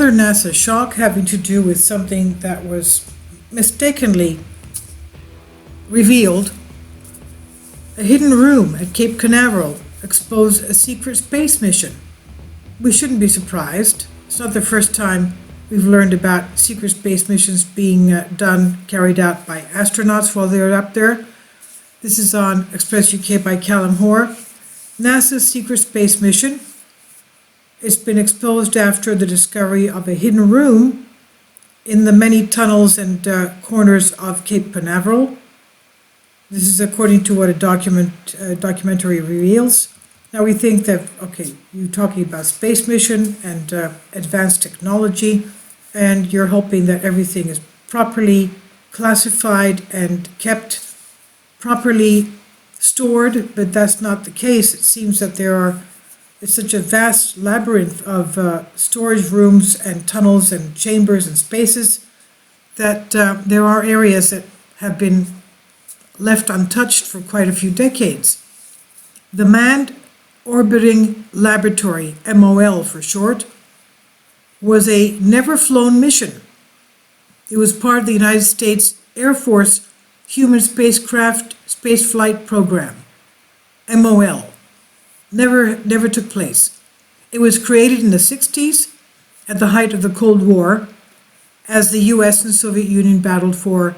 another NASA shock having to do with something that was mistakenly revealed. A hidden room at Cape Canaveral exposed a secret space mission. We shouldn't be surprised. It's not the first time we've learned about secret space missions being carried out by astronauts while they're up there. This is on Express UK by Callum Hoare. NASA's secret space mission. It's been exposed after the discovery of a hidden room in the many tunnels and corners of Cape Canaveral. This is according to what a documentary reveals. Now we think that, okay, you're talking about space mission and advanced technology, and you're hoping that everything is properly classified and kept properly stored, but that's not the case. It seems that it's such a vast labyrinth of storage rooms and tunnels and chambers and spaces that there are areas that have been left untouched for quite a few decades. The Manned Orbiting Laboratory, MOL for short, was a never-flown mission. It was part of the United States Air Force Human Spacecraft Spaceflight Program, MOL. Never took place. It was created in the 60s at the height of the Cold War as the US and Soviet Union battled for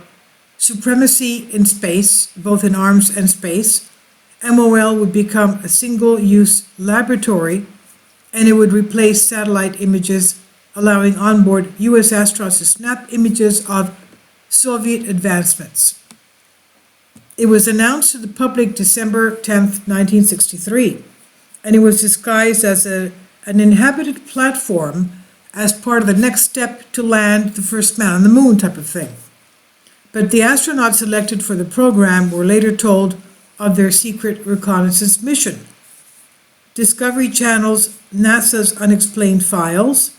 supremacy in space, both in arms and space. MOL would become a single-use laboratory, and it would replace satellite images, allowing onboard US astronauts to snap images of Soviet advancements. It was announced to the public December 10th, 1963, and it was disguised as an inhabited platform as part of the next step to land the first man on the moon type of thing. But the astronauts selected for the program were later told of their secret reconnaissance mission. Discovery Channel's NASA's Unexplained Files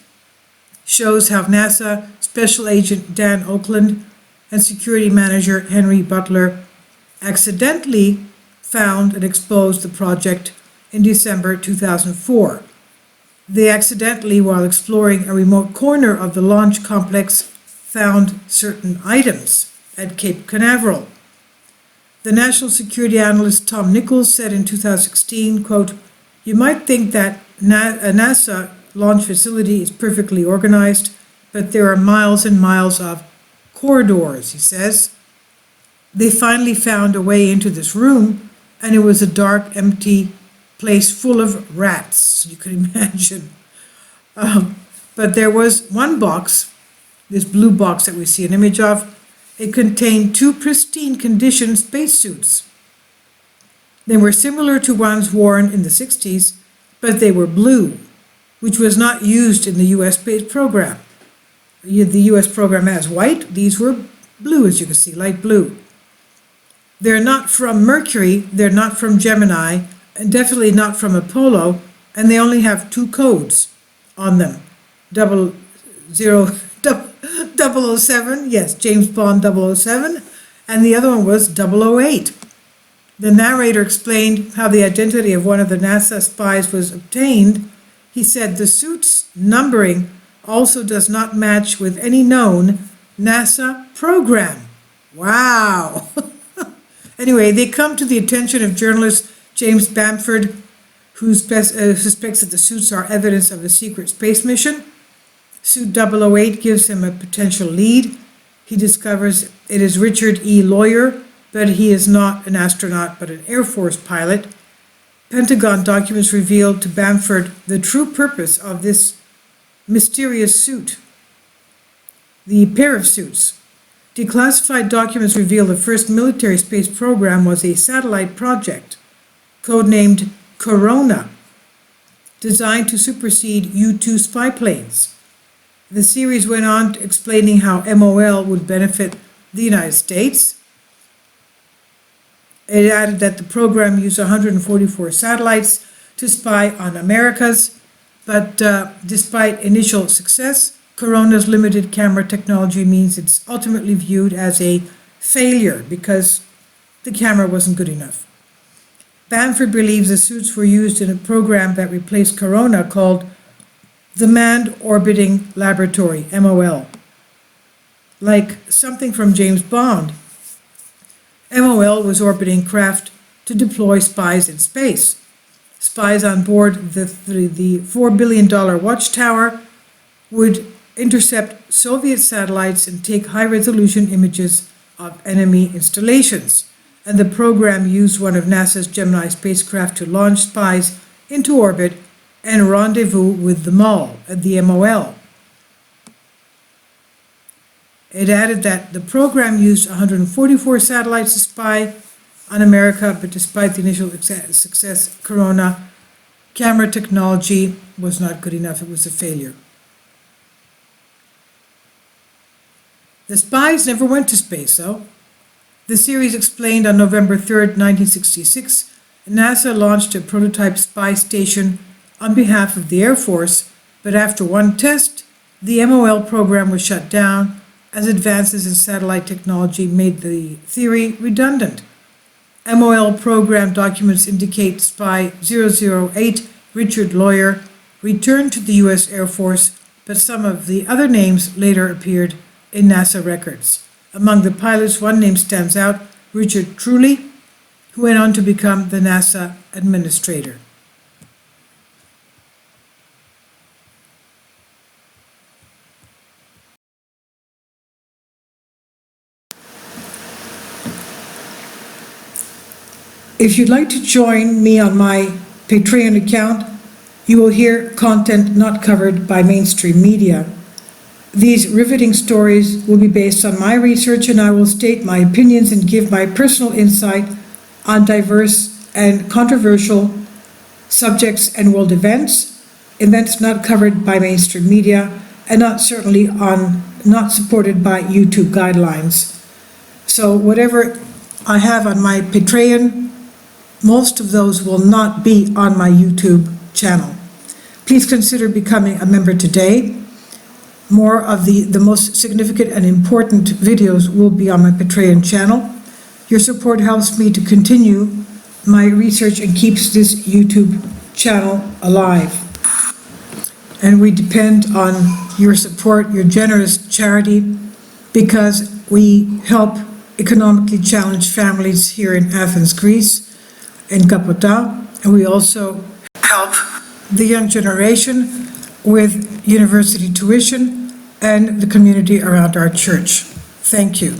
shows how NASA Special Agent Dan Oakland and Security Manager Henry Butler accidentally found and exposed the project in December 2004. They accidentally, while exploring a remote corner of the launch complex, found certain items at Cape Canaveral. The national security analyst Tom Nichols said in 2016, quote, "You might think that a NASA launch facility is perfectly organized, but there are miles and miles of corridors," he says. They finally found a way into this room, and it was a dark, empty place full of rats, you can imagine. But there was one box, this blue box that we see an image of. It contained 2 pristine condition spacesuits. They were similar to ones worn in the 60s, but they were blue, which was not used in the US space program. The US program has white. These were blue, as you can see, light blue. They're not from Mercury, they're not from Gemini, and definitely not from Apollo, and they only have 2 codes on them. 007, yes, James Bond 007, and the other one was 008. The narrator explained how the identity of one of the NASA spies was obtained. He said the suit's numbering also does not match with any known NASA program. Wow! Anyway, they come to the attention of journalist James Bamford, who suspects that the suits are evidence of a secret space mission. Suit 008 gives him a potential lead. He discovers it is Richard E. Lawyer, but he is not an astronaut but an Air Force pilot. Pentagon documents revealed to Bamford the true purpose of this mysterious suit. The pair of suits. Declassified documents reveal the first military space program was a satellite project, codenamed Corona, designed to supersede U-2 spy planes. The series went on explaining how MOL would benefit the United States. It added that the program used 144 satellites to spy on Americas, but despite initial success, Corona's limited camera technology means it's ultimately viewed as a failure because the camera wasn't good enough. Bamford believes the suits were used in a program that replaced Corona called the Manned Orbiting Laboratory, MOL. Like something from James Bond, MOL was orbiting craft to deploy spies in space. Spies on board the $4 billion Watchtower would intercept Soviet satellites and take high-resolution images of enemy installations. And the program used one of NASA's Gemini spacecraft to launch spies into orbit and rendezvous with the MOL. It added that the program used 144 satellites to spy on America, but despite the initial success, Corona camera technology was not good enough. It was a failure. The spies never went to space, though. The series explained on November 3rd, 1966, NASA launched a prototype spy station on behalf of the Air Force, but after one test, the MOL program was shut down as advances in satellite technology made the theory redundant. MOL program documents indicate Spy 008 Richard Lawyer returned to the U.S. Air Force, but some of the other names later appeared in NASA records. Among the pilots, one name stands out, Richard Truly, who went on to become the NASA administrator. If you'd like to join me on my Patreon account, you will hear content not covered by mainstream media. These riveting stories will be based on my research, and I will state my opinions and give my personal insight on diverse and controversial subjects and world events not covered by mainstream media, and not supported by YouTube guidelines. So whatever I have on my Patreon, most of those will not be on my YouTube channel. Please consider becoming a member today. More of the most significant and important videos will be on my Patreon channel. Your support helps me to continue my research and keeps this YouTube channel alive. And we depend on your support, your generous charity, because we help economically challenged families here in Athens, Greece, in Kapota, and we also help the young generation with university tuition and the community around our church. Thank you.